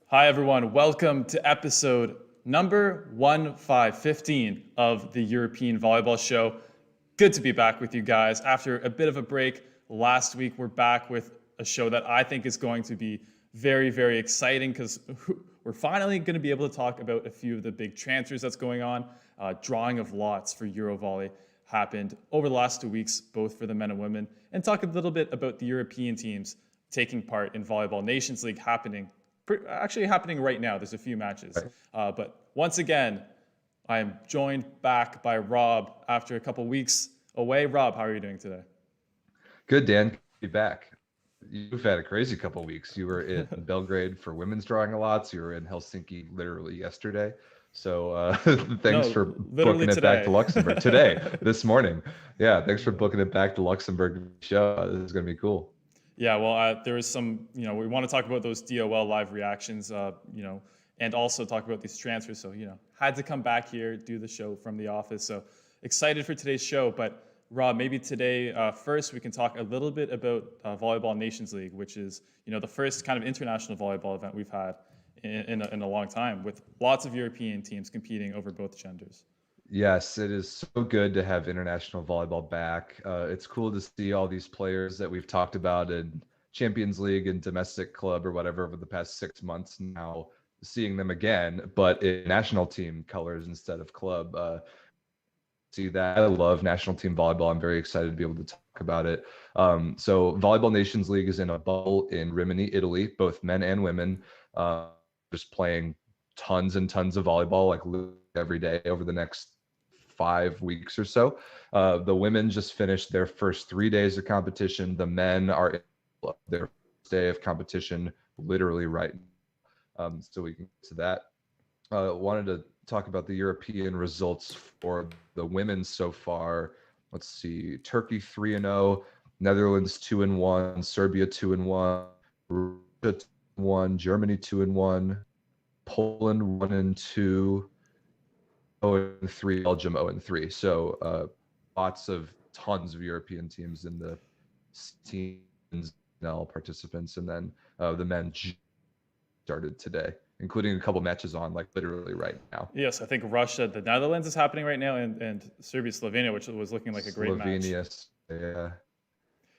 Hi, everyone. Welcome to episode number 1515 of the European Volleyball Show. Good to be back with you guys. After a bit of a break last week, we're back with a show that I think is going to be very, very exciting because we're finally going to be able to talk about a few of the big transfers that's going on. Drawing of lots for EuroVolley happened over the last 2 weeks, both for the men and women, and talk a little bit about the European teams taking part in Volleyball Nations League happening right now. There's a few matches. But once again, I am joined back by Rob after a couple weeks away. Rob, how are you doing today? Good, Dan. Good to be back. You've had a crazy couple weeks. You were in Belgrade for women's drawing a lot. You were in Helsinki literally yesterday. So thanks for booking it back to Luxembourg today, this morning. Yeah, thanks for booking it back to Luxembourg show. This is going to be cool. Yeah, well, there is some, we want to talk about those DOL live reactions, and also talk about these transfers. So, had to come back here, do the show from the office. So excited for today's show. But Rob, maybe today, first, we can talk a little bit about Volleyball Nations League, which is, the first kind of international volleyball event we've had in a long time, with lots of European teams competing over both genders. Yes, it is so good to have international volleyball back. It's cool to see all these players that we've talked about in Champions League and domestic club or whatever over the past 6 months now, seeing them again, but in national team colors instead of club. See that. I love national team volleyball. I'm very excited to be able to talk about it. So Volleyball Nations League is in a bubble in Rimini, Italy, both men and women, just playing tons and tons of volleyball like every day over the next 5 weeks or so. The women just finished their first 3 days of competition. The men are in their first day of competition literally right now. So we can get to that. Wanted to talk about the European results for the women so far. Let's see, Turkey 3-0, Netherlands 2-1, Serbia 2-1, Russia 2-1, Germany 2-1, Poland 1-2, 0-3, Belgium 0-3. So tons of European teams in the teams now participants, and then the men started today, including a couple matches on like literally right now. Yes, I think Russia, the Netherlands is happening right now, and Serbia, Slovenia, which was looking like a great match. Slovenia,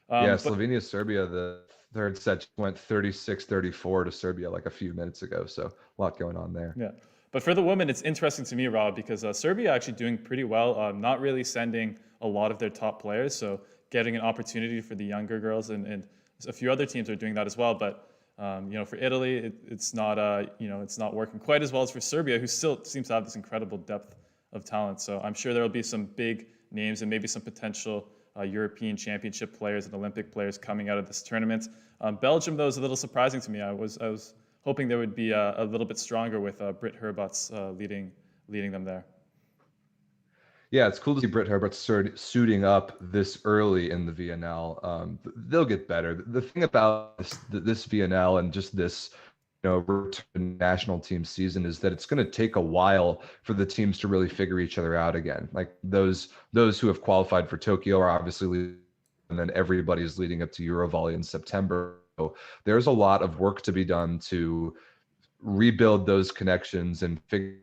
Slovenia, Serbia, the third set went 36-34 to Serbia like a few minutes ago. So a lot going on there. Yeah. But for the women, it's interesting to me, Rob, because Serbia actually doing pretty well, not really sending a lot of their top players. So getting an opportunity for the younger girls, and a few other teams are doing that as well. But for Italy, it's not it's not working quite as well as for Serbia, who still seems to have this incredible depth of talent. So I'm sure there will be some big names and maybe some potential European Championship players and Olympic players coming out of this tournament. Belgium, though, is a little surprising to me. I was hoping they would be a little bit stronger with Britt Herbots leading them there. Yeah, it's cool to see Britt Herbert suiting up this early in the VNL. They'll get better. The thing about this VNL and just this national team season is that it's going to take a while for the teams to really figure each other out again. Like those who have qualified for Tokyo are obviously, and then everybody's leading up to EuroVolley in September. So there's a lot of work to be done to rebuild those connections and figure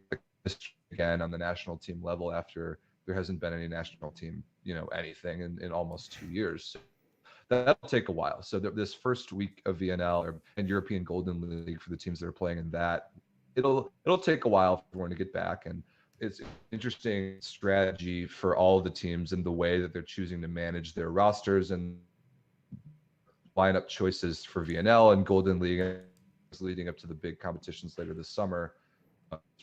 again on the national team level after there hasn't been any national team, anything in almost 2 years. So that'll take a while. So this first week of VNL and European Golden League for the teams that are playing in that, it'll take a while for everyone to get back. And it's an interesting strategy for all the teams and the way that they're choosing to manage their rosters and lineup choices for VNL and Golden League leading up to the big competitions later this summer,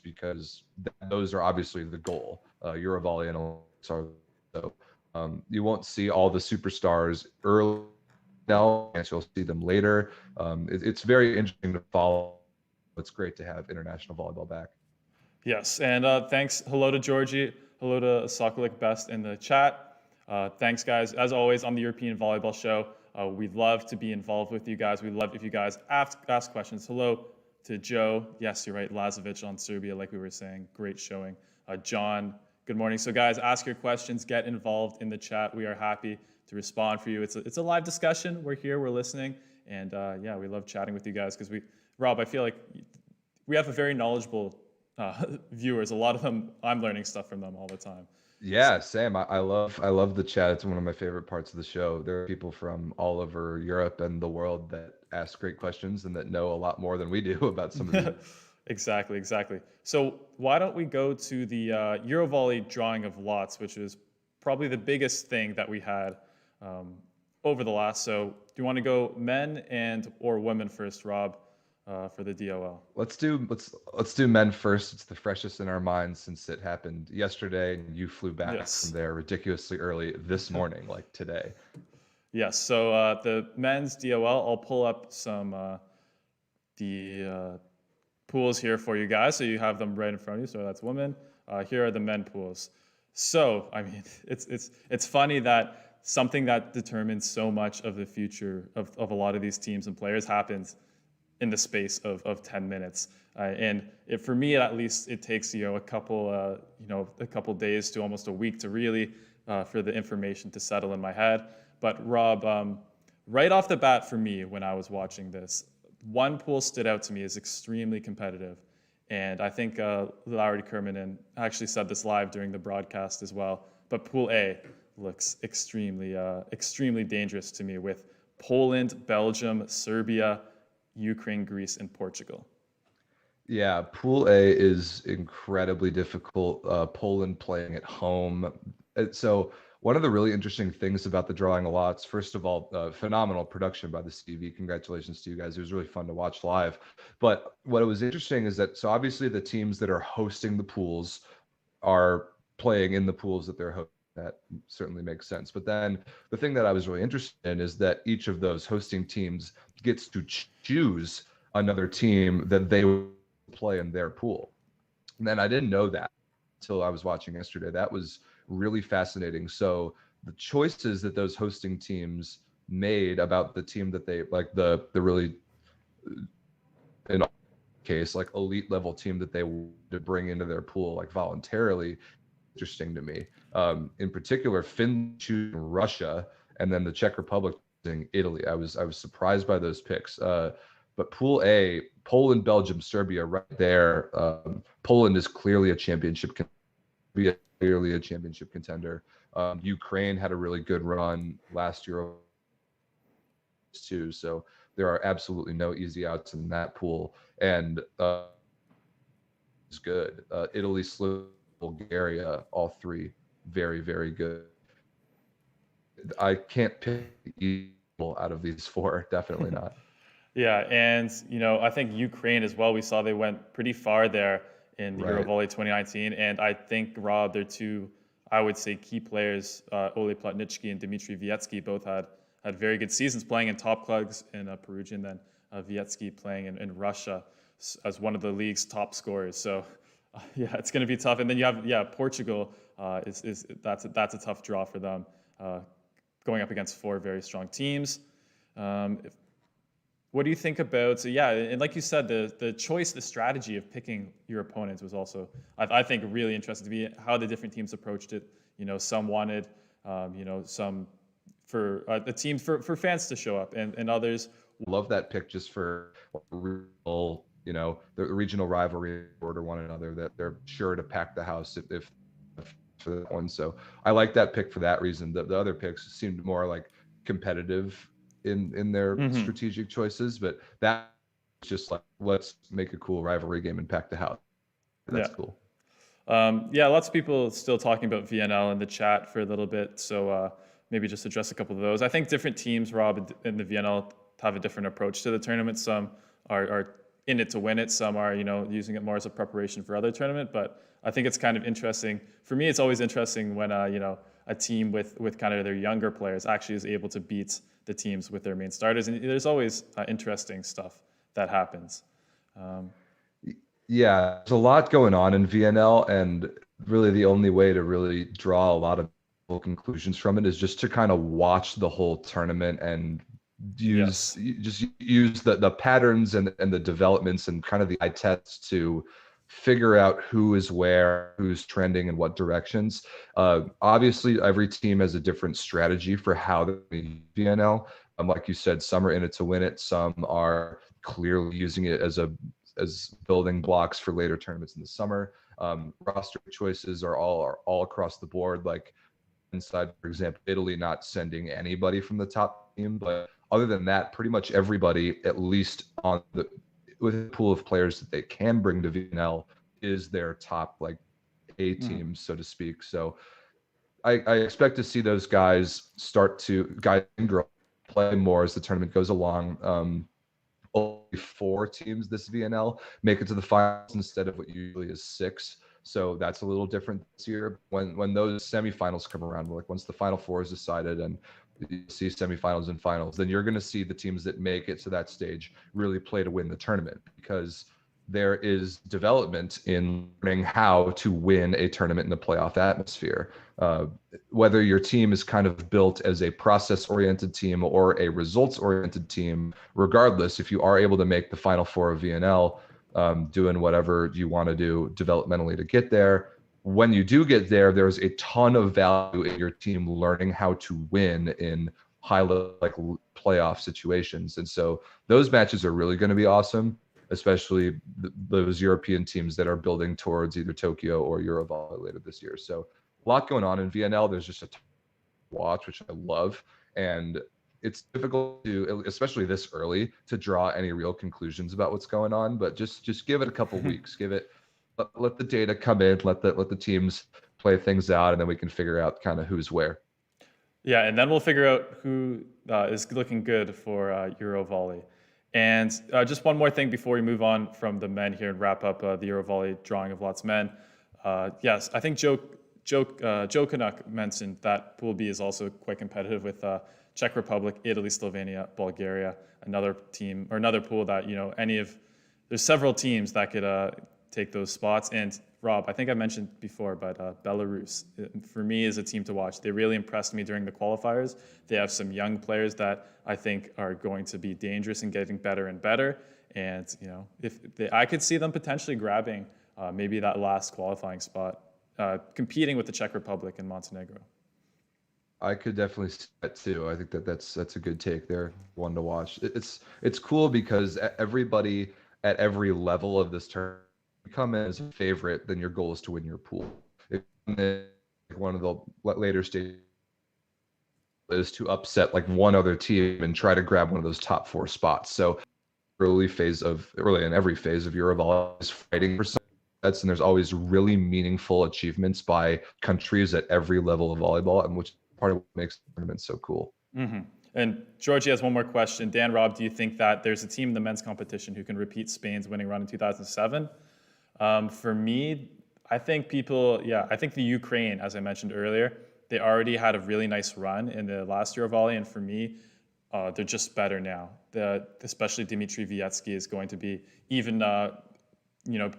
because those are obviously the goal. EuroVolley and Olympics are so. You won't see all the superstars early now, and you'll see them later. It's very interesting to follow. It's great to have international volleyball back. Yes, and thanks. Hello to Georgie. Hello to Sokolik Best in the chat. Thanks, guys. As always, on the European Volleyball Show, we'd love to be involved with you guys. We'd love if you guys ask questions. Hello to Joe. Yes, you're right. Lazovic on Serbia, like we were saying. Great showing. John, good morning. So, guys, ask your questions. Get involved in the chat. We are happy to respond for you. It's a live discussion. We're here. We're listening. And, we love chatting with you guys because Rob, I feel like we have a very knowledgeable viewers. A lot of them, I'm learning stuff from them all the time. Yeah, Sam, I love the chat. It's one of my favorite parts of the show. There are people from all over Europe and the world that ask great questions and that know a lot more than we do about some of these. Exactly, exactly. So why don't we go to the EuroVolley drawing of lots, which is probably the biggest thing that we had um, over the last. So do you want to go men and or women first, Rob, for the DOL? Let's do men first. It's the freshest in our minds since it happened yesterday and you flew back from Yes. there ridiculously early this morning, like today. Yes. So the men's DOL, I'll pull up some the pools here for you guys, so you have them right in front of you. So that's women. Here are the men pools. So I mean, it's funny that something that determines so much of the future of a lot of these teams and players happens in the space of 10 minutes. And for me, at least, it takes a couple days to almost a week to really for the information to settle in my head. But Rob, right off the bat for me, when I was watching this, one pool stood out to me as extremely competitive. And I think Larry Kermanen actually said this live during the broadcast as well. But Pool A looks extremely dangerous to me with Poland, Belgium, Serbia, Ukraine, Greece, and Portugal. Yeah, Pool A is incredibly difficult. Poland playing at home. So one of the really interesting things about the drawing of lots, first of all, phenomenal production by the CV. Congratulations to you guys. It was really fun to watch live. But what was interesting is that, so obviously the teams that are hosting the pools are playing in the pools that they're hosting. That certainly makes sense. But then the thing that I was really interested in is that each of those hosting teams gets to choose another team that they play in their pool. And then I didn't know that until I was watching yesterday. That was really fascinating. So the choices that those hosting teams made about the team that they like, the really, in case, like elite level team that they wanted to bring into their pool, like voluntarily, interesting to me. In particular, Finland choosing Russia and then the Czech Republic choosing Italy. I was surprised by those picks. But Pool A, Poland, Belgium, Serbia, right there. Poland is clearly a championship contender. Ukraine had a really good run last year too. So there are absolutely no easy outs in that pool, and it's good. Italy, Slovenia, Bulgaria, all three very, very good. I can't pick evil out of these four. Definitely not. Yeah, and I think Ukraine as well. We saw they went pretty far there in the Right. EuroVolley 2019, and I think Rob, they're two, I would say, key players. Ole Plotnitsky and Dmitry Vietsky both had very good seasons playing in top clubs in Perugian, then Vietsky playing in Russia as one of the league's top scorers. So yeah, it's going to be tough. And then you have Portugal. That's a tough draw for them, going up against four very strong teams. What do you think about? So yeah, and like you said, the choice, the strategy of picking your opponents was also, I think, really interesting to me. How the different teams approached it. Some wanted, some for the team for fans to show up, and others. Love that pick just for real, the regional rivalry order one another, that they're sure to pack the house if for that one. So I like that pick for that reason. The other picks seemed more like competitive in their strategic choices, but that just like, let's make a cool rivalry game and pack the house. That's cool. Yeah, lots of people still talking about VNL in the chat for a little bit, so maybe just address a couple of those. I think different teams, Rob, in the VNL have a different approach to the tournament. Some are in it to win it. Some are, using it more as a preparation for other tournament. But I think it's kind of interesting. For me, it's always interesting when, a team with kind of their younger players actually is able to beat the teams with their main starters. And there's always interesting stuff that happens. Yeah, there's a lot going on in VNL, and really the only way to really draw a lot of conclusions from it is just to kind of watch the whole tournament and use the patterns and the developments and kind of the eye tests to figure out who is where, who's trending in what directions. Obviously, every team has a different strategy for how they VNL. Like you said, some are in it to win it. Some are clearly using it as a as building blocks for later tournaments in the summer. Roster choices are all across the board. Like inside, for example, Italy not sending anybody from the top team, but other than that, pretty much everybody, at least on the with a pool of players that they can bring to VNL, is their top like A team, so to speak. So I expect to see those guys guys and girls play more as the tournament goes along. Only 4 teams this VNL make it to the finals instead of what usually is 6. So that's a little different this year. When those semifinals come around, like once the Final Four is decided and you see semifinals and finals, then you're going to see the teams that make it to that stage really play to win the tournament, because there is development in learning how to win a tournament in a playoff atmosphere. Whether your team is kind of built as a process-oriented team or a results-oriented team, regardless, if you are able to make the Final Four of VNL, doing whatever you want to do developmentally to get there, when you do get there, there's a ton of value in your team learning how to win in high-level like playoff situations. And so those matches are really going to be awesome, especially those European teams that are building towards either Tokyo or EuroVolley later this year. So a lot going on in VNL. There's just a ton to watch, which I love. And it's difficult to, especially this early, to draw any real conclusions about what's going on. But just give it a couple weeks. Let the data come in. Let the teams play things out, and then we can figure out kind of who's where. Yeah, and then we'll figure out who is looking good for EuroVolley. And just one more thing before we move on from the men here and wrap up the EuroVolley drawing of lots men. Yes, I think Joe Canuck mentioned that Pool B is also quite competitive with Czech Republic, Italy, Slovenia, Bulgaria, another team or another pool that, there's several teams that could take those spots. And Rob, I think I mentioned before, but Belarus, for me, is a team to watch. They really impressed me during the qualifiers. They have some young players that I think are going to be dangerous and getting better and better. And, I could see them potentially grabbing maybe that last qualifying spot, competing with the Czech Republic and Montenegro. I could definitely see that too. I think that's a good take there, one to watch. It's cool because everybody at every level of this tournament, you come in as a favorite, then your goal is to win your pool. If one of the later stages is to upset like one other team and try to grab one of those top 4 spots. So early in every phase of EuroVolley is fighting for sets, and there's always really meaningful achievements by countries at every level of volleyball, and which part of what makes the tournament so cool. Mm-hmm. And Georgie has one more question. Dan, Rob, do you think that there's a team in the men's competition who can repeat Spain's winning run in 2007? For me, I think the Ukraine, as I mentioned earlier, they already had a really nice run in the last EuroVolley, and for me, they're just better now. Especially Dmitry Vietsky is going to be even,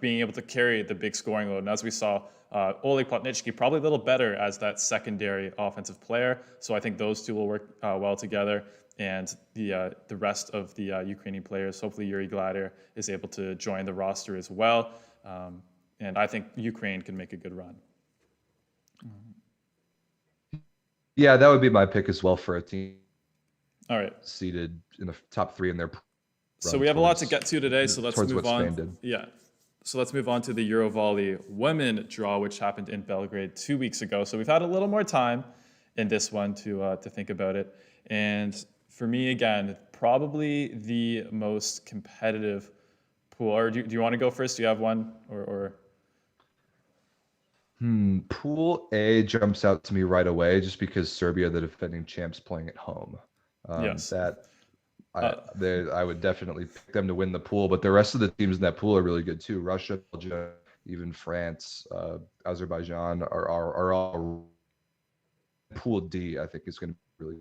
being able to carry the big scoring load. And as we saw, Oleg Plotnitsky probably a little better as that secondary offensive player. So I think those two will work well together. And the rest of the Ukrainian players, hopefully Yuri Gladir is able to join the roster as well. And I think Ukraine can make a good run. Yeah, that would be my pick as well for a team. All right. Seated in the top 3 in their. So we have a lot to get to today. So let's move on. Yeah. So let's move on to the EuroVolley women draw, which happened in Belgrade 2 weeks ago. So we've had a little more time in this one to think about it. And for me, again, probably the most competitive pool. Or do you want to go first? Do you have one? Or? Pool A jumps out to me right away just because Serbia, the defending champs, playing at home. Yes. I would definitely pick them to win the pool, but the rest of the teams in that pool are really good too. Russia, Belgium, even France, Azerbaijan are all. Pool D, I think, is going to be really.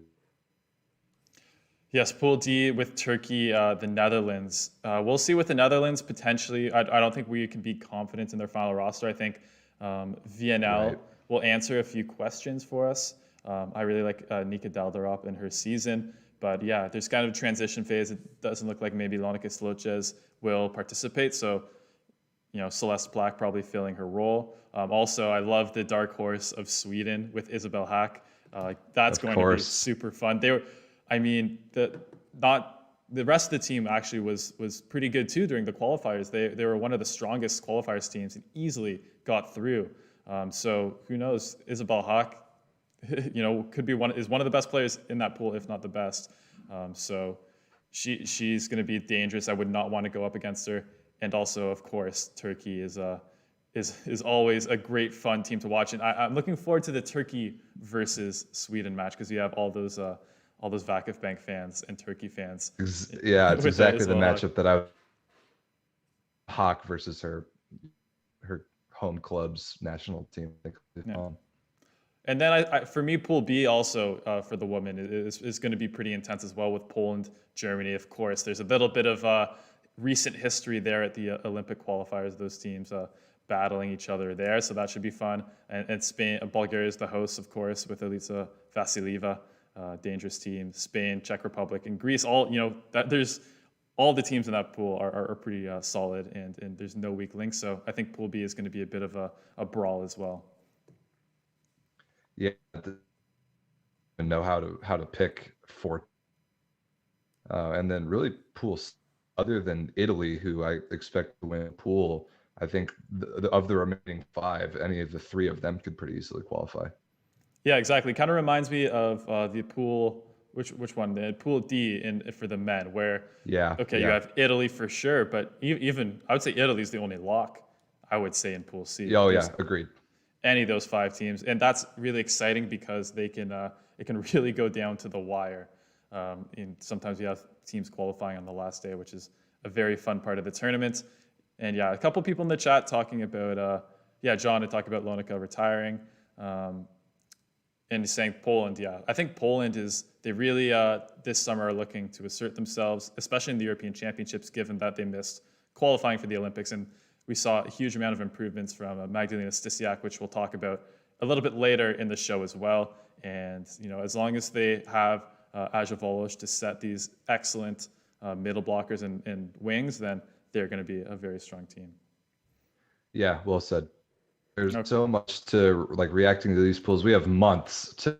Yes, Pool D with Turkey, the Netherlands. We'll see with the Netherlands potentially. I don't think we can be confident in their final roster. I think VNL will answer a few questions for us. I really like Nika Daldarop in her season. But yeah, there's kind of a transition phase. It doesn't look like maybe Lonika Slocez will participate. So, Celeste Black probably filling her role. Also, I love the dark horse of Sweden with Isabel Hack. That's going to be super fun. Not the rest of the team actually was pretty good too during the qualifiers. They were one of the strongest qualifiers teams and easily got through. So who knows? Isabel Hawk, could be one of the best players in that pool, if not the best. So she's going to be dangerous. I would not want to go up against her. And also, of course, Turkey is always a great fun team to watch. And I'm looking forward to the Turkey versus Sweden match because you have all those Vakif Bank fans and Turkey fans. Yeah, it's exactly the matchup that I Hawk versus her home club's national team. Yeah. And then for me, Pool B also for the women is going to be pretty intense as well with Poland, Germany, of course. There's a little bit of recent history there at the Olympic qualifiers, those teams battling each other there. So that should be fun. And Spain, Bulgaria is the host, of course, with Elisa Vasilieva, dangerous team. Spain, Czech Republic, and Greece. There's all the teams in that pool are pretty solid, and there's no weak links. So I think Pool B is going to be a bit of a brawl as well. Yeah, and know how to pick for, and then really pools other than Italy, who I expect to win a pool. I think of the remaining 5, any of the 3 of them could pretty easily qualify. Yeah, exactly. Kind of reminds me of the pool. Which one? The pool D for the men, where you have Italy for sure, but even I would say Italy's the only lock. I would say in Pool C. Oh yeah, agreed. Any of those 5 teams, and that's really exciting because it can really go down to the wire. And sometimes you have teams qualifying on the last day, which is a very fun part of the tournament. And yeah, a couple people in the chat talking about John had talked about Lonika retiring, and he's saying Poland. Yeah, I think Poland they really this summer are looking to assert themselves, especially in the European Championships, given that they missed qualifying for the Olympics. And we saw a huge amount of improvements from Magdalena Stysiak, which we'll talk about a little bit later in the show as well. And as long as they have Aja Volosh to set these excellent middle blockers and wings, then they're going to be a very strong team. Yeah, well said. There's so much to reacting to these pools. We have months to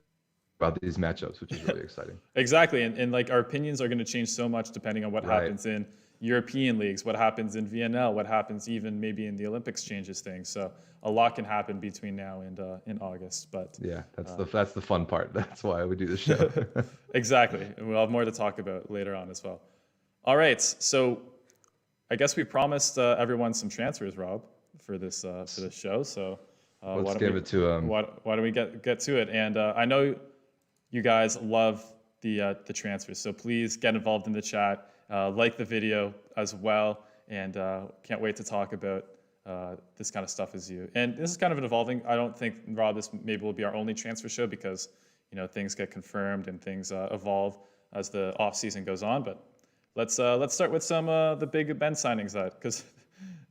about these matchups, which is really exciting. Exactly, and our opinions are going to change so much depending on what happens in European leagues, what happens in VNL, what happens even maybe in the Olympics changes things. So a lot can happen between now and in August. But yeah, that's the fun part. That's why we do the show. Exactly, and we'll have more to talk about later on as well. All right, so I guess we promised everyone some transfers, Rob, for this show. So let's give it to him. Why don't we get to it? And I know you guys love the transfers, so please get involved in the chat. Like the video as well, and can't wait to talk about this kind of stuff as you. And this is kind of an evolving. I don't think, Rob, this maybe will be our only transfer show because things get confirmed and things evolve as the off season goes on. But let's start with some the big Ben signings because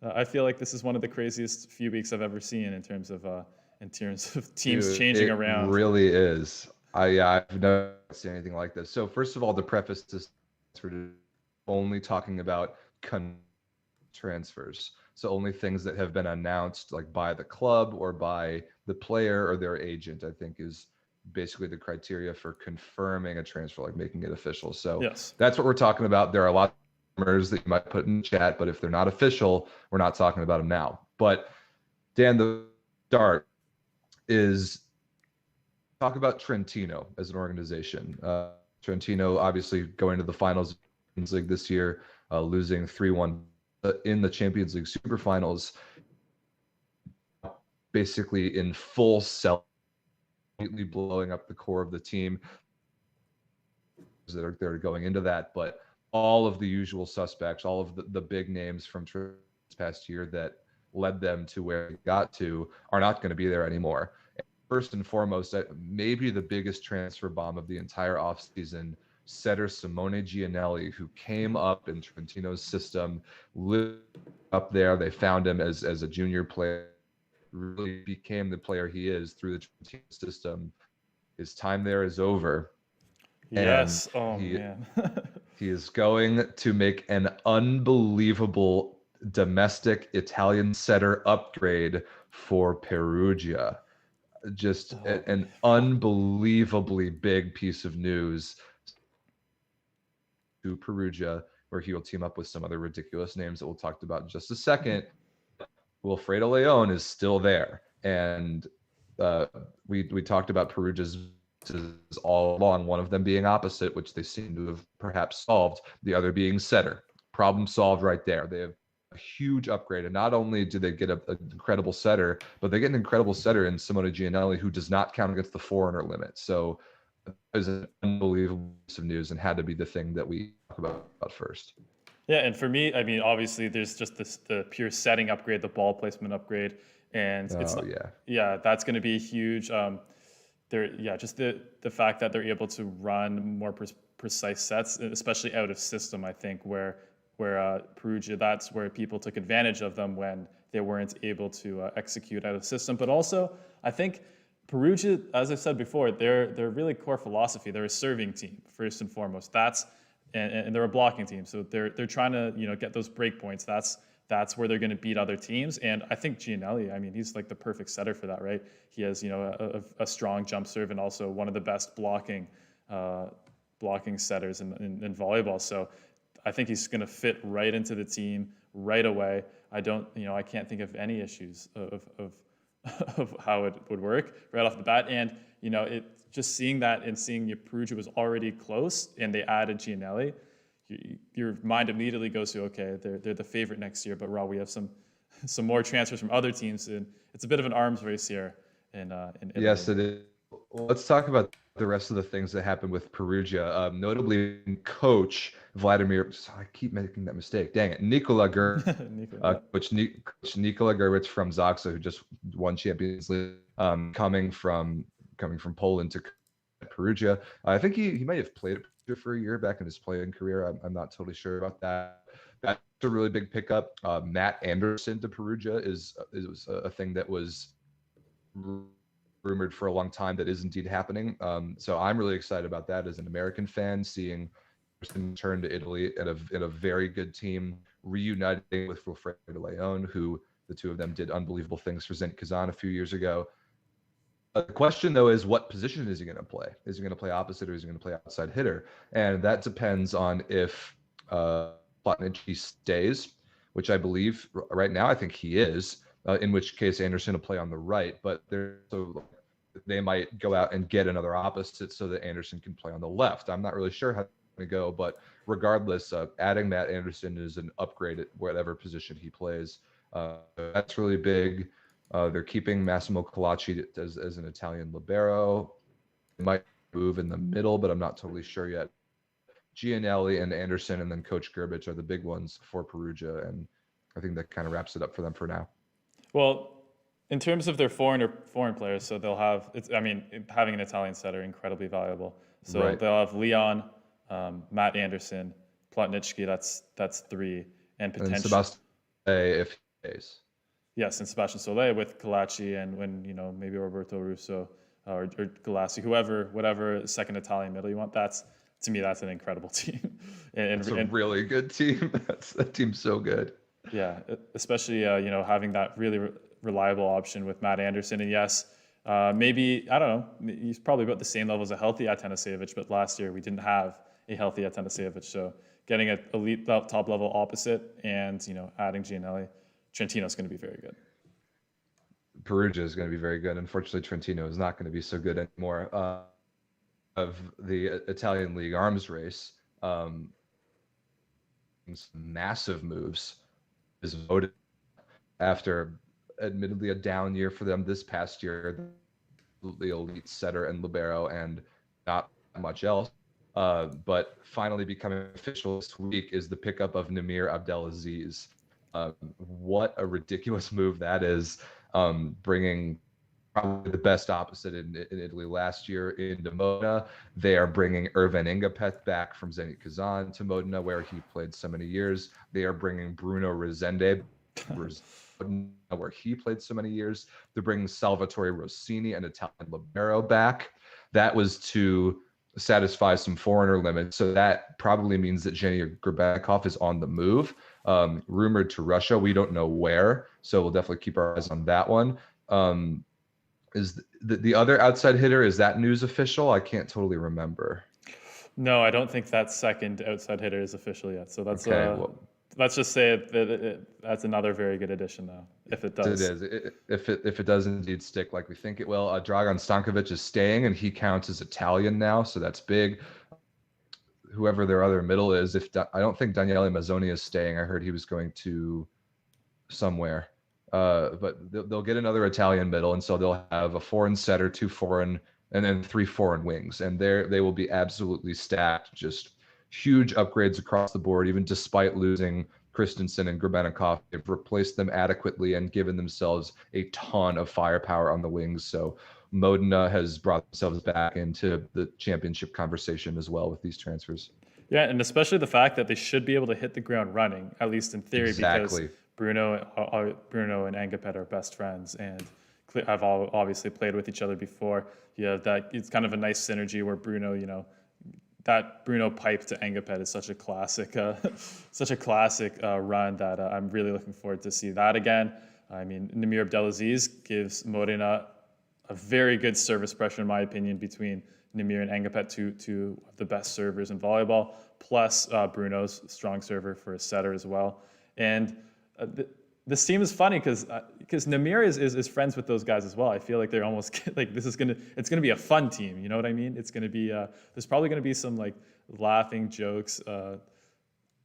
I feel like this is one of the craziest few weeks I've ever seen in terms of teams changing around. It really is. I've never seen anything like this. So first of all, the preface to only talking about transfers. So only things that have been announced by the club or by the player or their agent, I think is basically the criteria for confirming a transfer, making it official. So yes, that's what we're talking about. There are a lot of rumors that you might put in the chat, but if they're not official, we're not talking about them now. But Dan, the start is talk about Trentino as an organization. Trentino obviously going to the finals League this year, losing 3-1 in the Champions League Super Finals, basically in full sell, completely blowing up the core of the team that are going into that. But all of the usual suspects, all of the big names from this past year that led them to where they got to are not going to be there anymore. And first and foremost, maybe the biggest transfer bomb of the entire offseason, setter Simone Gianelli, who came up in Trentino's system, lived up there. They found him as a junior player, really became the player he is through the Trentino system. His time there is over. Yes. Man. He is going to make an unbelievable domestic Italian setter upgrade for Perugia. Just an unbelievably big piece of news. to Perugia, where he will team up with some other ridiculous names that we'll talk about in just a second. Wilfredo Leon is still there, and we talked about Perugia's all along. One of them being opposite, which they seem to have perhaps solved. The other being setter. Problem solved right there. They have a huge upgrade, and not only do they get an incredible setter, but they get an incredible setter in Simona Gianelli, who does not count against the foreigner limit. So it was an unbelievable piece of news, and had to be the thing that we talk about first. Yeah, and for me, I mean, obviously, there's just the pure setting upgrade, the ball placement upgrade, and that's going to be huge. Just the fact that they're able to run more precise sets, especially out of system. I think where Perugia, that's where people took advantage of them when they weren't able to execute out of system. But also, I think Perugia, as I said before, they're really core philosophy. They're a serving team first and foremost. And they're a blocking team, so they're trying to get those break points. That's where they're going to beat other teams. And I think Gianelli, I mean, he's like the perfect setter for that, right? He has a strong jump serve and also one of the best blocking setters in volleyball. So I think he's going to fit right into the team right away. I can't think of any issues of how it would work right off the bat. And just seeing that and seeing Perugia was already close and they added Gianelli, your mind immediately goes to, okay, they're the favorite next year, but we have some more transfers from other teams, and it's a bit of an arms race here in Italy. Yes, it is. Well, let's talk about the rest of the things that happened with Perugia. Notably, coach Vladimir, I keep making that mistake. Dang it, Nikola Coach Nikola Gerwitz from Zaxa, who just won Champions League, coming from Poland to Perugia. I think he might have played at Perugia for a year back in his playing career. I'm not totally sure about that. That's a really big pickup. Matt Anderson to Perugia is a thing that was rumored for a long time that is indeed happening. So I'm really excited about that as an American fan, seeing Anderson turn to Italy in a very good team, reuniting with Wilfredo Leon, who the two of them did unbelievable things for Zenit Kazan a few years ago. The question, though, is what position is he going to play? Is he going to play opposite, or is he going to play outside hitter? And that depends on if Plotnicki stays, which I believe right now I think he is, in which case Anderson will play on the right. But they might go out and get another opposite so that Anderson can play on the left. I'm not really sure how it's going to go, but regardless, adding Matt Anderson is an upgrade at whatever position he plays. That's really big. They're keeping Massimo Colacci as an Italian libero. They might move in the middle, but I'm not totally sure yet. Gianelli and Anderson and then Coach Gerbich are the big ones for Perugia, and I think that kind of wraps it up for them for now. Well, in terms of their foreign players, so they'll have, having an Italian setter, incredibly valuable. So right. They'll have Leon, Matt Anderson, Plotnicki, that's three, and potentially Sebastian if he stays. Yes, and Sebastian Solé with Colacci, and when maybe Roberto Russo or Galassi, whatever second Italian middle you want. To me, that's an incredible team. It's a really good team. That team's so good. Yeah, especially having that really reliable option with Matt Anderson, and yes, maybe I don't know. He's probably about the same level as a healthy Atanasievich, but last year we didn't have a healthy Atanasievich, so getting an elite top level opposite and adding Gianelli. Trentino's going to be very good. Perugia is going to be very good. Unfortunately, Trentino is not going to be so good anymore. Of the Italian league arms race, some massive moves is voted after admittedly a down year for them this past year. The elite setter and libero and not much else. But finally becoming official this week is the pickup of Namir Abdelaziz. What a ridiculous move that is, bringing probably the best opposite in Italy last year into Modena. They are bringing Ervan Ingapeth back from Zenit Kazan to Modena, where he played so many years. They are bringing Bruno Rezende, where he played so many years. They're bringing Salvatore Rossini, an Italian libero, back. That was to satisfy some foreigner limits. So that probably means that Jenny Grabakov is on the move. Rumored to Russia. We don't know where. So we'll definitely keep our eyes on that one. Is the other outside hitter, is that news official? I can't totally remember. No, I don't think that second outside hitter is official yet. So that's Okay, well, let's just say that's another very good addition though, if it it does. is. If it does indeed stick like we think it will, Dragan Stankovic is staying, and he counts as Italian now, so that's big. Whoever their other middle is, I don't think Daniele Mazzoni is staying. I heard he was going to somewhere. But they'll get another Italian middle, and so they'll have a foreign setter, two foreign, and then three foreign wings, and they will be absolutely stacked. Just huge upgrades across the board, even despite losing Christensen and Grebennikov. They've replaced them adequately and given themselves a ton of firepower on the wings. So Modena has brought themselves back into the championship conversation as well with these transfers. Yeah, and especially the fact that they should be able to hit the ground running, at least in theory, because Exactly. Bruno and Engapet are best friends and have all obviously played with each other before. You have that; it's kind of a nice synergy where Bruno, that Bruno pipe to Engapet is such a classic, run that I'm really looking forward to see that again. I mean, Namir Abdelaziz gives Modena a very good service pressure, in my opinion, between Namir and Engapet, two of the best servers in volleyball, plus Bruno's strong server for a setter as well. And this team is funny because Namir is friends with those guys as well. I feel like they're almost like it's gonna be a fun team. You know what I mean? It's gonna be there's probably gonna be some like laughing jokes.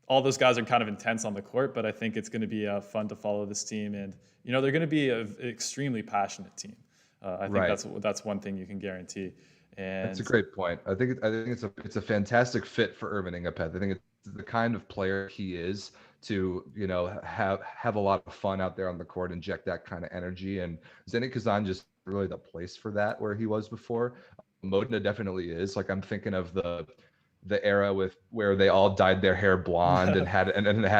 All those guys are kind of intense on the court, but I think it's going to be fun to follow this team, and they're going to be an extremely passionate team. I think Right. that's one thing you can guarantee. And That's a great point. I think it's a fantastic fit for Irvin Ingapeth. I think it's the kind of player he is to have a lot of fun out there on the court, inject that kind of energy. And Zenit Kazan just really the place for that where he was before. Modena definitely is. Like I'm thinking of the era where they all dyed their hair blonde and had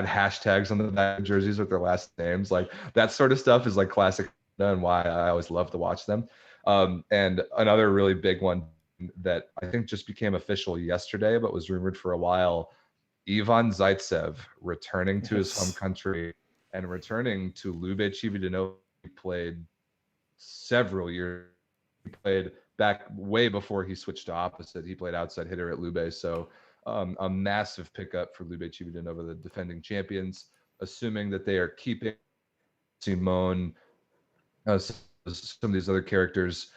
hashtags on the back of jerseys with their last names. Like that sort of stuff is like classic and why I always love to watch them. And another really big one that I think just became official yesterday, but was rumored for a while, Ivan Zaitsev returning to his home country and returning to Lube Cividino. He played several years. He played back way before he switched to opposite. He played outside hitter at Lube. So a massive pickup for Lube Cividino, the defending champions, assuming that they are keeping Simone, some of these other characters.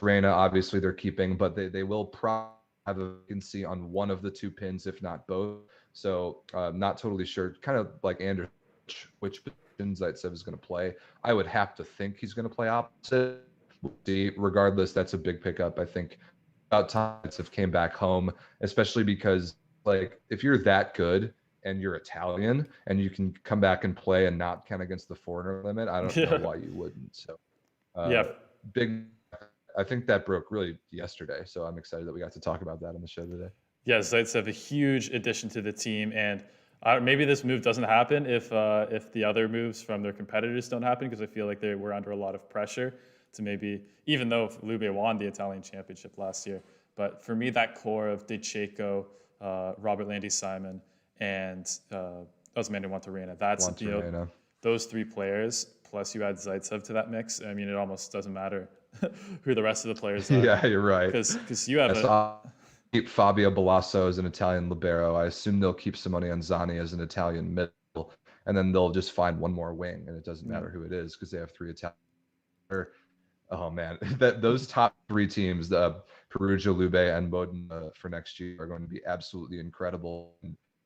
Reina, obviously they're keeping, but they will probably have a vacancy on one of the two pins, if not both. So not totally sure. Kind of like Andrew, which positions Zaitsev is going to play. I would have to think he's going to play opposite. We'll see. Regardless, that's a big pickup. I think about time Zaitsev came back home, especially because like if you're that good and you're Italian and you can come back and play and not count against the foreigner limit, I don't know why you wouldn't. So yeah, big. I think that broke really yesterday, so I'm excited that we got to talk about that on the show today. yeah, Zaitsev a huge addition to the team, and maybe this move doesn't happen if the other moves from their competitors don't happen, because I feel like they were under a lot of pressure to maybe, even though Lube won the Italian championship last year. But for me, that core of De Cecco, Robert Landy Simon, and Osmando Monterrey, that's those three players, plus you add Zaitsev to that mix. I mean, it almost doesn't matter who the rest of the players are. Yeah, you're right. Because you have keep Fabio Balasso as an Italian libero. I assume they'll keep Simone Anzani as an Italian middle, and then they'll just find one more wing, and it doesn't matter who it is because they have three Italian. Oh man, those top three teams, the Perugia, Lube, and Modena for next year, are going to be absolutely incredible.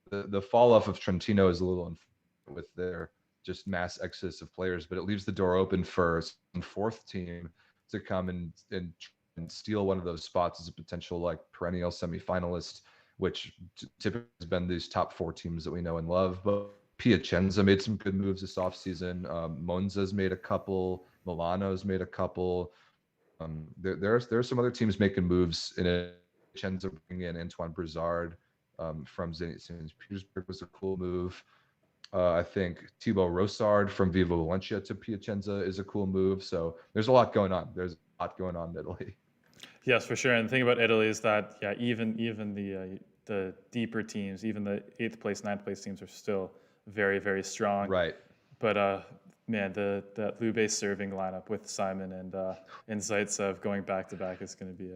The fall off of Trentino is a little unfortunate with their just mass exodus of players, but it leaves the door open for some fourth team to come and steal one of those spots as a potential like perennial semifinalist, which typically has been these top four teams that we know and love. But Piacenza made some good moves this offseason. Monza's made a couple. Milano's made a couple. There are some other teams making moves in it. Piacenza bringing in Antoine Brizard from Zenit St. Petersburg was a cool move. I think Thibaut Rossard from Vivo Valencia to Piacenza is a cool move. So there's a lot going on. There's a lot going on in Italy. Yes, for sure. And the thing about Italy is that even the deeper teams, even the 8th place, 9th place teams are still very, very strong. Right. But man, the Lube serving lineup with Simon and Zaitsev going back to back is going to be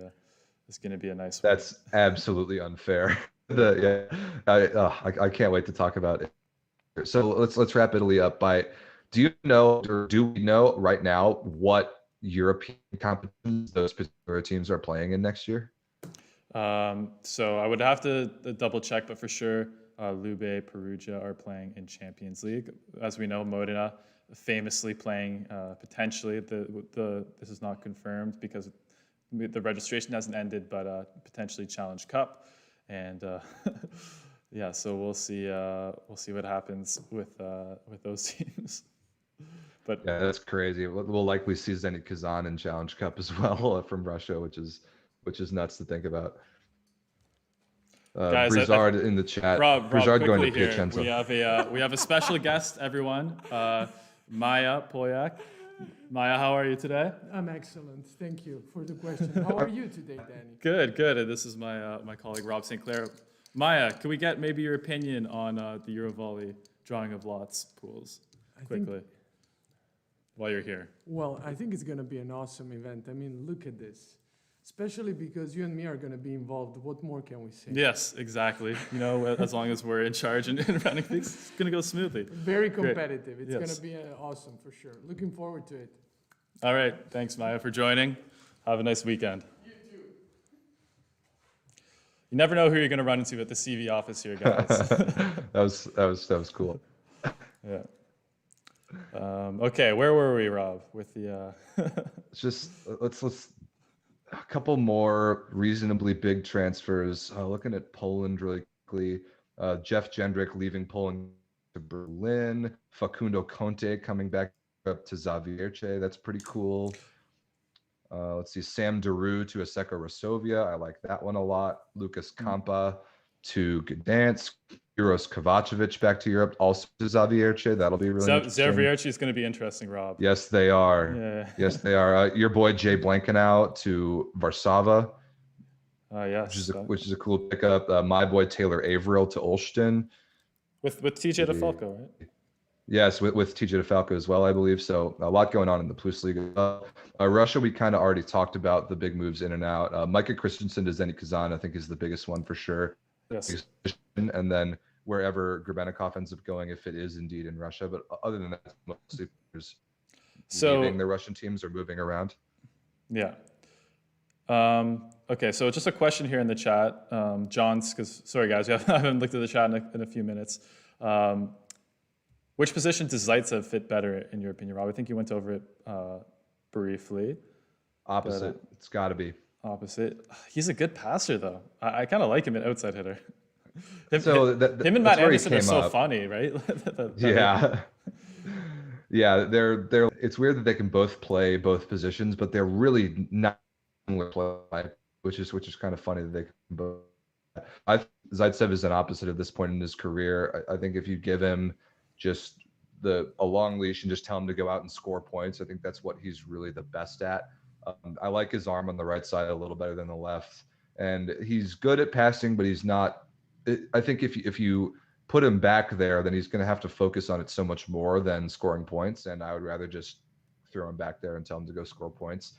is going to be a nice one. That's absolutely unfair. I can't wait to talk about it. So let's wrap Italy up by, do you know, or do we know right now what European competitions those particular teams are playing in next year? So I would have to double check, but for sure, Lube, Perugia are playing in Champions League. As we know, Modena famously playing potentially this is not confirmed because the registration hasn't ended, but potentially Challenge Cup, and yeah, so we'll see what happens with those teams. But yeah, that's crazy. We'll likely see Zenit Kazan in Challenge Cup as well from Russia, which is nuts to think about. guys, Brizard in the chat. Rob, Brizard going to quickly here. Piacenza. We have a special guest, everyone. Maya Polyak. Maya, how are you today? I'm excellent. Thank you for the question. How are you today, Danny? Good. And this is my colleague Rob St. Clair. Maya, can we get maybe your opinion on the EuroVolley drawing of lots pools quickly while you're here? Well, I think it's going to be an awesome event. I mean, look at this. Especially because you and me are going to be involved. What more can we say? Yes, exactly. You know, as long as we're in charge and running things, it's going to go smoothly. Very competitive. Great. It's going to be awesome for sure. Looking forward to it. All right. Thanks, Maya, for joining. Have a nice weekend. You too. You never know who you're going to run into at the CV office here, guys. that was cool. Yeah. Okay, where were we, Rob? With the let's a couple more reasonably big transfers. Looking at Poland really quickly. Jeff Jendrick leaving Poland to Berlin. Facundo Conte coming back up to Zawiercie. That's pretty cool. Let's see. Sam Daru to Asseco Rasovia. I like that one a lot. Lucas Kampa to Gdansk. Uros Kovacevic back to Europe, also to Zawiercie. That'll be really interesting. Zawiercie is going to be interesting, Rob. Yes, they are. Yeah. Yes, they are. Your boy Jay Blankenau to Warszawa. Yes. Which is a cool pickup. My boy Taylor Averill to Olsztyn. With TJ DeFalco, right? Yes, with TJ DeFalco as well, I believe. So a lot going on in the Plus Liga. Russia, we kind of already talked about the big moves in and out. Micah Christensen to Zenit Kazan, I think, is the biggest one for sure. Yes. And then wherever Grebennikov ends up going, if it is indeed in Russia. But other than that, mostly players leaving the Russian teams or moving around. Yeah. Okay, so just a question here in the chat. John's, because sorry guys, I haven't looked at the chat in a few minutes. Which position does Zaitsev fit better in your opinion, Rob? I think you went over it briefly. Opposite. It's got to be. Opposite. He's a good passer though. I kind of like him at outside hitter. Him and Matt Anderson are so funny, right? Yeah. Yeah, they're. It's weird that they can both play both positions, but they're really not play, which is kind of funny that they can both. Zaitsev is an opposite at this point in his career. I think if you give him just a long leash and just tell him to go out and score points, I think that's what he's really the best at. I like his arm on the right side a little better than the left, and he's good at passing, but he's not. I think if you put him back there, then he's going to have to focus on it so much more than scoring points. And I would rather just throw him back there and tell him to go score points.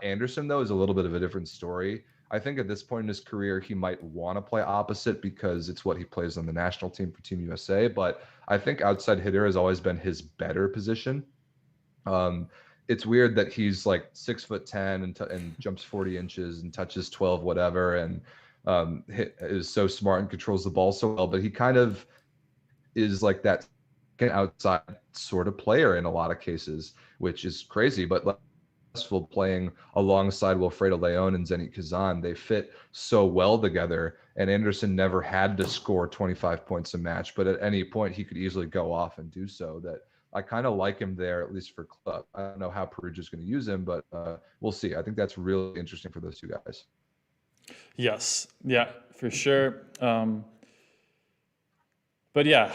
Anderson, though, is a little bit of a different story. I think at this point in his career, he might want to play opposite because it's what he plays on the national team for Team USA. But I think outside hitter has always been his better position. It's weird that he's like 6'10" and jumps 40 inches and touches 12 whatever and is so smart and controls the ball so well, but he kind of is like that outside sort of player in a lot of cases, which is crazy. But playing alongside Wilfredo Leon and Zenit Kazan, they fit so well together, and Anderson never had to score 25 points a match, but at any point he could easily go off and do so. That I kind of like him there, at least for club. I don't know how Perugia is going to use him, but we'll see. I think that's really interesting for those two guys. Yes, yeah, for sure. But yeah,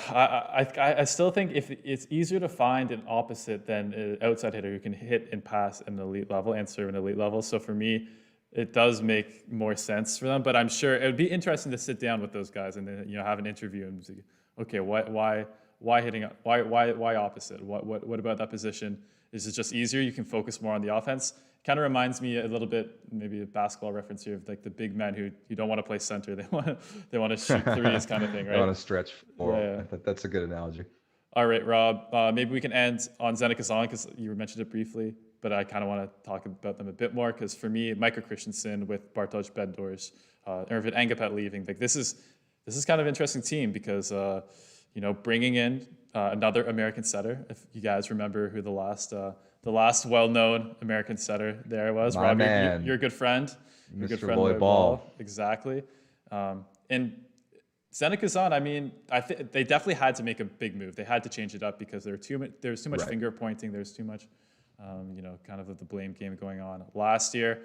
I still think if it's easier to find an opposite than an outside hitter who can hit and pass at an elite level and serve an elite level. So for me, it does make more sense for them. But I'm sure it would be interesting to sit down with those guys and then have an interview and see, okay, why Why hitting up? Why opposite? What about that position? Is it just easier? You can focus more on the offense. Kind of reminds me a little bit, maybe a basketball reference here, of like the big men who you don't want to play center. They want to shoot threes, kind of thing, right? They want to stretch forward. Yeah. That's a good analogy. All right, Rob. Maybe we can end on Zenit Kazan because you mentioned it briefly, but I kind of want to talk about them a bit more because for me, Micah Christensen with Bartosz Bednarz, Ervin Engapet leaving, like this is kind of an interesting team because bringing in another American setter. If you guys remember who the last well-known American setter there was, My Rob, man. you're a good friend. You're a good Mr. friend of Volley-ball. Exactly. And Zenit Kazan, I mean, they definitely had to make a big move. They had to change it up because there's too much Right. finger pointing. There's too much, kind of the blame game going on last year.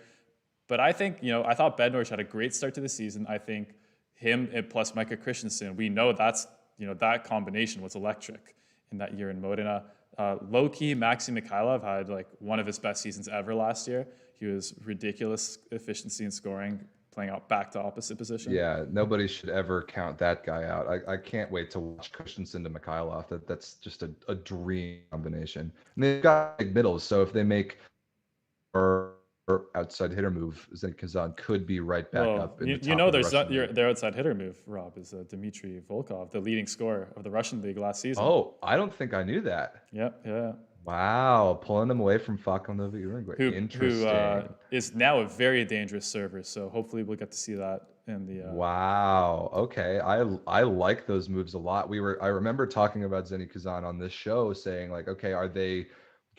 But I think, I thought Bednarz had a great start to the season. I think him and plus Micah Christensen, we know that's, that combination was electric in that year in Modena. Low-key, Maxim Mikhailov had like one of his best seasons ever last year. He was ridiculous efficiency in scoring, playing out back to opposite position. Yeah, nobody should ever count that guy out. I can't wait to watch Christensen to Mikhailov. That's just a dream combination. And they've got big middles, so if they make or outside hitter move, Zenit Kazan could be right back up in the top of the there's Russian league. their outside hitter move, Rob, is Dmitry Volkov, the leading scorer of the Russian league last season. Oh, I don't think I knew that. Yeah. Wow, pulling them away from Falcon Nova Uruguay. Interesting. Who is now a very dangerous server. So hopefully we'll get to see that in the. Wow. Okay. I like those moves a lot. I remember talking about Zenit Kazan on this show, saying like, okay, are they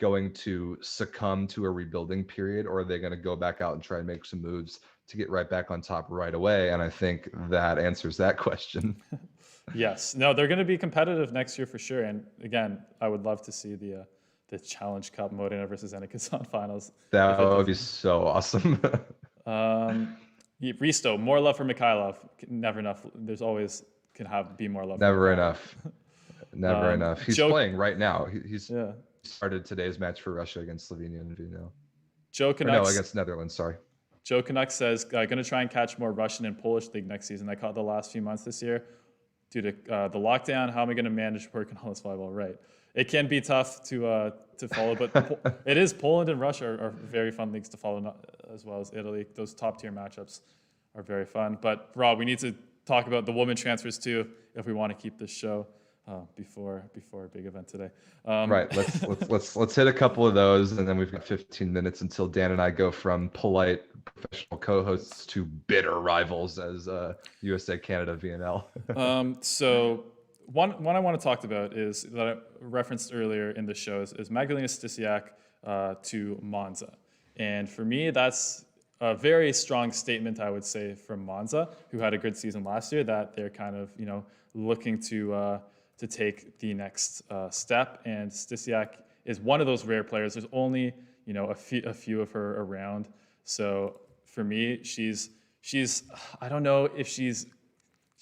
going to succumb to a rebuilding period, or are they going to go back out and try and make some moves to get right back on top right away? And I think that answers that question. Yes. No, they're going to be competitive next year for sure. And again, I would love to see the Challenge Cup Modena versus Zenit Kazan finals. That would be so awesome. Risto, more love for Mikhailov. Never enough. There's always be more love. Never for enough. Never enough. He's playing right now. He's started today's match for Russia against Slovenia and Joe Canucks. No, against Netherlands. Sorry. Joe Canucks says going to try and catch more Russian and Polish league next season. I caught the last few months this year due to the lockdown. How am I going to manage working all this volleyball? Right. It can be tough to follow, but it is. Poland and Russia are very fun leagues to follow, as well as Italy. Those top tier matchups are very fun. But Rob, we need to talk about the women transfers too if we want to keep this show before a big event today. Right. Let's hit a couple of those, and then we've got 15 minutes until Dan and I go from polite professional co-hosts to bitter rivals as USA Canada VNL. So. One I want to talk about is that I referenced earlier in the show is Magdalena Stysiak to Monza. And for me, that's a very strong statement, I would say, from Monza, who had a good season last year, that they're kind of, looking to take the next step. And Stysiak is one of those rare players. There's only, a few of her around. So for me, she's I don't know if she's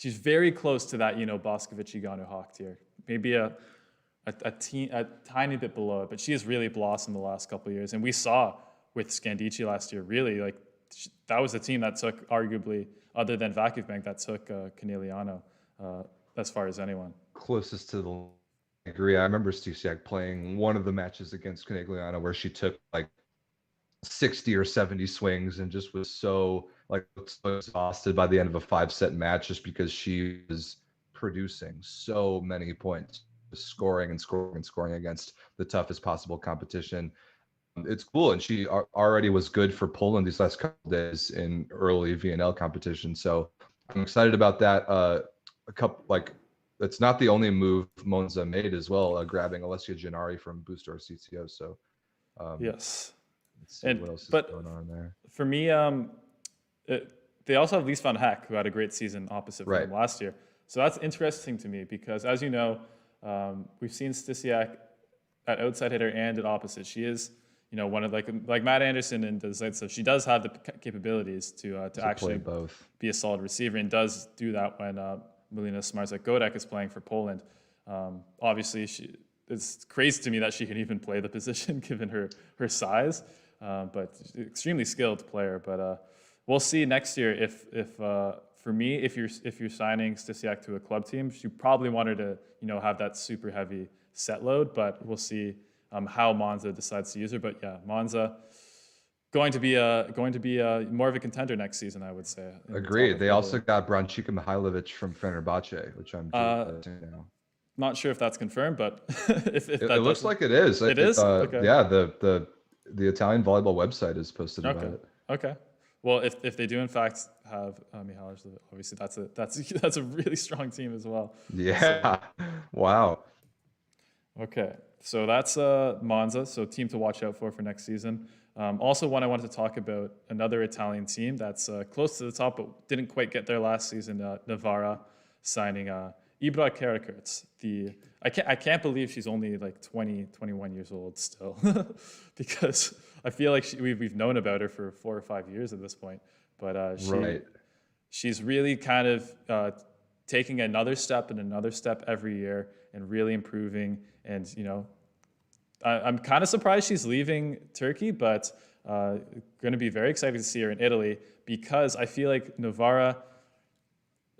very close to that, Boscovich-Igano Hawk tier. Maybe a tiny bit below it, but she has really blossomed the last couple of years. And we saw with Scandici last year, really, like that was the team that took, arguably, other than Vakivbank, that took Conegliano as far as anyone. Closest to the. I agree. I remember Stysiak playing one of the matches against Conegliano where she took like 60 or 70 swings and just was so exhausted by the end of a 5-set match just because she was producing so many points, scoring against the toughest possible competition. It's cool, and she already was good for Poland these last couple of days in early VNL competition. So I'm excited about that. It's not the only move Monza made as well, grabbing Alessia Gennari from Booster CCO. So yes. Let's see what else is going on there. For me, they also have Lise van Heck, who had a great season opposite from them last year. So that's interesting to me because, as you know, we've seen Stysiak at outside hitter and at opposite. She is, one of like Matt Anderson and does that. So she does have the capabilities to actually both, be a solid receiver, and does do that when Melina Smarzak-Godek is playing for Poland. Obviously, it's crazy to me that she can even play the position given her size. But extremely skilled player. But we'll see next year if for me, if you're signing Stysiak to a club team, you probably want her to have that super heavy set load. But we'll see how Monza decides to use her. But yeah, Monza going to be more of a contender next season, I would say. Agreed. They also got Branchika Mihailovic from Fenerbahce, which I'm now. Not sure if that's confirmed, but if It that looks like it is. It is? Okay. Yeah, the Italian volleyball website is posted about it. Okay. Well, if they do in fact have Mihailovic, obviously that's a really strong team as well. Yeah. So. Wow. Okay. So that's Monza. So team to watch out for next season. Also, one I wanted to talk about, another Italian team that's close to the top but didn't quite get there last season. Novara signing Ibra Karakurts. I can't believe she's only like 20, 21 years old still, because I feel like we've known about her for 4 or 5 years at this point. But she's really kind of taking another step and another step every year and really improving. And I'm kind of surprised she's leaving Turkey, but going to be very excited to see her in Italy, because I feel like Novara,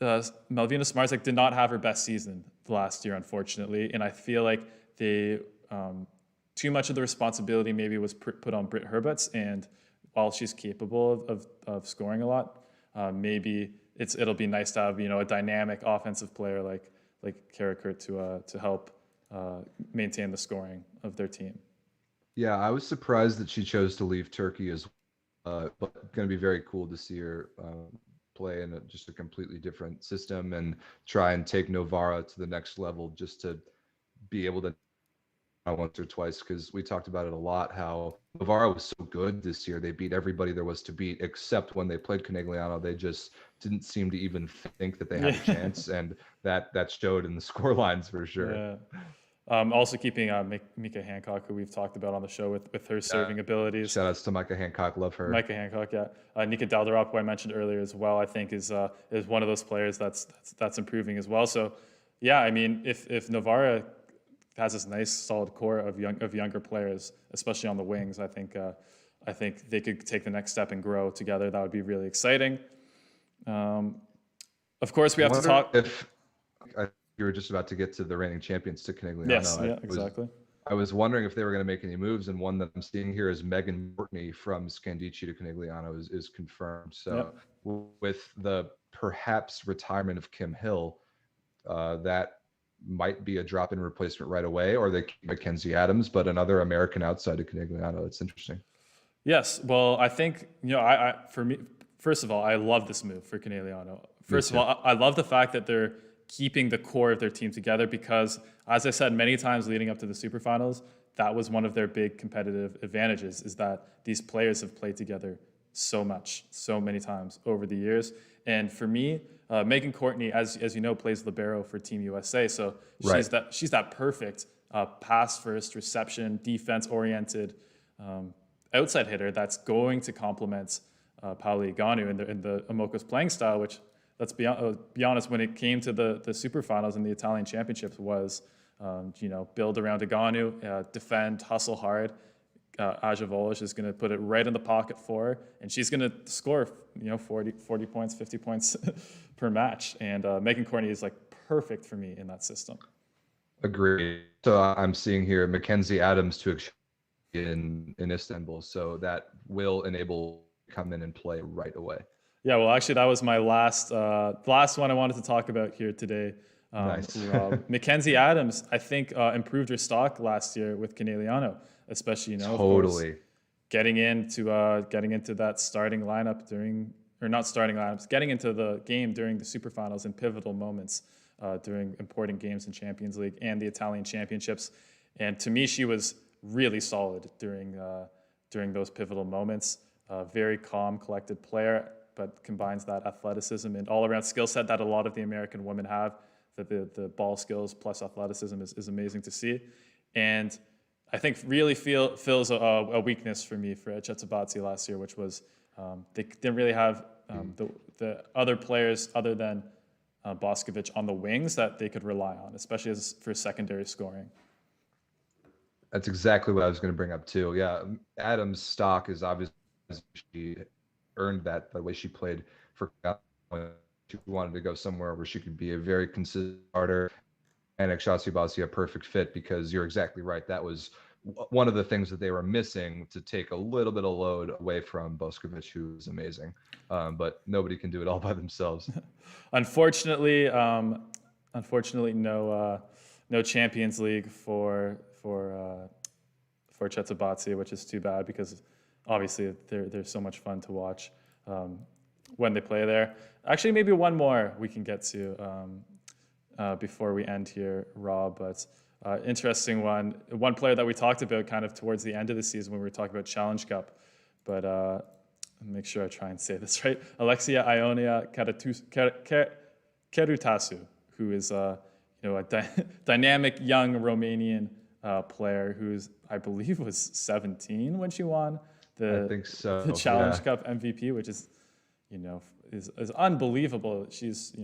Malvina Smarzek did not have her best season last year, unfortunately, and I feel like too much of the responsibility maybe was put on Britt Herberts, and while she's capable of scoring a lot, maybe it'll be nice to have a dynamic offensive player like Karakurt to help maintain the scoring of their team. Yeah, I was surprised that she chose to leave Turkey but going to be very cool to see her play in just a completely different system and try and take Novara to the next level, just to be able to once or twice, because we talked about it a lot, how Novara was so good this year. They beat everybody there was to beat, except when they played Conegliano. They just didn't seem to even think that they had a chance, and that showed in the score lines for sure. Yeah. Also keeping Mika Hancock, who we've talked about on the show with her serving abilities. Shout outs to Micah Hancock, love her. Micah Hancock, yeah. Nika Dalderop, who I mentioned earlier as well, I think is one of those players that's improving as well. So, yeah, I mean, if Novara has this nice solid core of younger players, especially on the wings, I think they could take the next step and grow together. That would be really exciting. Of course, we have to talk. You were just about to get to the reigning champions, to Conegliano. Yes, exactly. I was wondering if they were going to make any moves, and one that I'm seeing here is Megan Courtney from Scandicci to Conegliano is confirmed. So with the perhaps retirement of Kim Hill, that might be a drop-in replacement right away, or they keep Mackenzie Adams, but another American outside of Conegliano. It's interesting. Yes, well, I think for me, first of all, I love this move for Conegliano. First of all, I love the fact that they're keeping the core of their team together, because, as I said many times leading up to the superfinals, that was one of their big competitive advantages, is that these players have played together so many times over the years. And for me, Megan Courtney, as you know, plays libero for Team USA, so she's that perfect pass first, reception, defense oriented outside hitter that's going to complement Pauli Eganu in the Amoko's playing style, which, let's be honest, when it came to the superfinals and the Italian championships, was build around Eganu, defend, hustle hard. Aja Volish is going to put it right in the pocket for her, and she's going to score 40 points, 50 points per match. And Megan Courtney is like perfect for me in that system. Agreed. So I'm seeing here Mackenzie Adams to in Istanbul, so that will enable come in and play right away. Yeah, well, actually, that was my last one I wanted to talk about here today. Nice. Mackenzie Adams, I think, improved her stock last year with Conegliano, especially totally getting into that starting lineup getting into the game during the superfinals and pivotal moments during important games in Champions League and the Italian championships. And to me, she was really solid during those pivotal moments. Very calm, collected player, but combines that athleticism and all-around skill set that a lot of the American women have. That the ball skills plus athleticism is amazing to see. And I think really fills a weakness for me for Chetzabatsi last year, which was they didn't really have the other players other than Boskovic on the wings that they could rely on, especially for secondary scoring. That's exactly what I was going to bring up too. Yeah, Adams' stock is obviously she earned that by the way she played for She wanted to go somewhere where she could be a very consistent starter. And Ekshasi a perfect fit, because you're exactly right. That was one of the things that they were missing, to take a little bit of load away from Boskovic, who is amazing. But nobody can do it all by themselves. Unfortunately, no Champions League for Chetzebatsi, which is too bad, because obviously they're so much fun to watch when they play there. Actually, maybe one more we can get to before we end here, Rob. But interesting one player that we talked about kind of towards the end of the season when we were talking about Challenge Cup. But make sure I try and say this right. Alexia Ionia Kerutasu, who is a dynamic young Romanian player who's, I believe, was 17 when she won I think so. the Challenge Cup MVP, which is is unbelievable. She's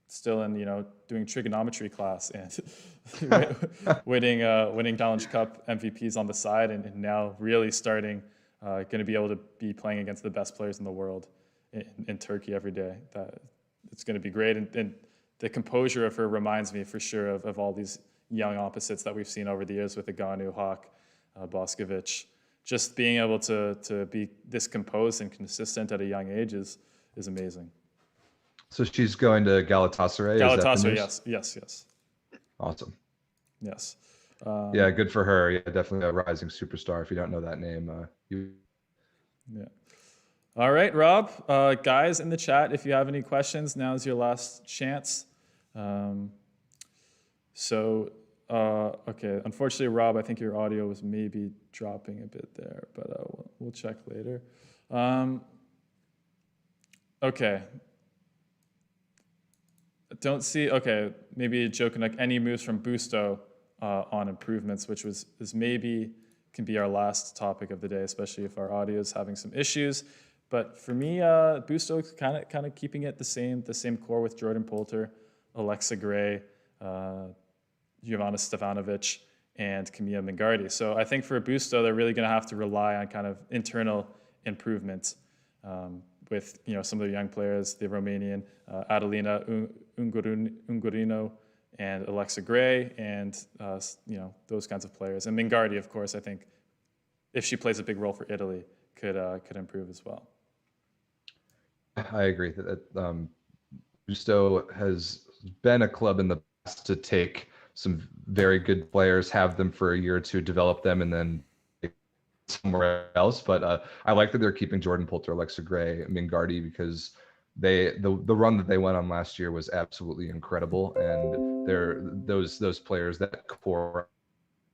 still in doing trigonometry class and winning Challenge Cup MVPs on the side, and now really starting going to be able to be playing against the best players in the world in Turkey every day. It's going to be great, and the composure of her reminds me for sure of all these young opposites that we've seen over the years with Aganu, Hawk, Boskovic. Just being able to be this composed and consistent at a young age is amazing. So she's going to Galatasaray? Galatasaray, yes. Awesome. Yes. Yeah, good for her. Yeah, definitely a rising superstar. If you don't know that name, Yeah. All right, Rob. Guys in the chat, if you have any questions, now's your last chance. Okay. Unfortunately, Rob, I think your audio was maybe dropping a bit there, but we'll check later. Okay. Don't see. Okay, maybe a joke like any moves from Busto on improvements, which is maybe can be our last topic of the day, especially if our audio is having some issues. But for me, Busto kind of keeping it the same core with Jordan Poulter, Alexa Gray, Giovanna Stevanovic, and Camilla Mingardi. So I think for Busto, they're really going to have to rely on kind of internal improvements with some of the young players, the Romanian Adelina Ungurino and Alexa Gray, and those kinds of players. And Mingardi, of course, I think if she plays a big role for Italy, could improve as well. I agree that Busto has been a club in the past to take some very good players, have them for a year or two, develop them, and then somewhere else. But I like that they're keeping Jordan Poulter, Alexa Gray, Mingardi, because the run that they went on last year was absolutely incredible, and they're those players, that core,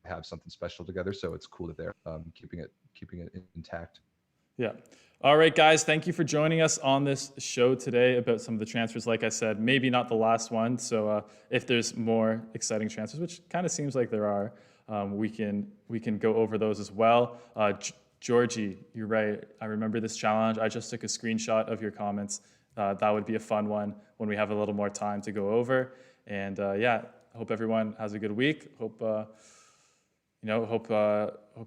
have something special together. So it's cool that they're keeping it intact. Yeah. All right, guys, thank you for joining us on this show today about some of the transfers. Like I said, maybe not the last one. So if there's more exciting transfers, which kind of seems like there are, we can go over those as well. Georgie, you're right. I remember this challenge. I just took a screenshot of your comments. That would be a fun one when we have a little more time to go over. And yeah, I hope everyone has a good week. Hope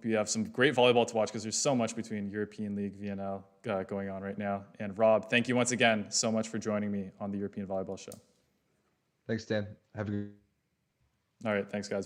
you have some great volleyball to watch, because there's so much between European League, VNL going on right now. And Rob, thank you once again so much for joining me on the European Volleyball Show. Thanks, Dan. Have a good. All right, thanks, guys. Bye.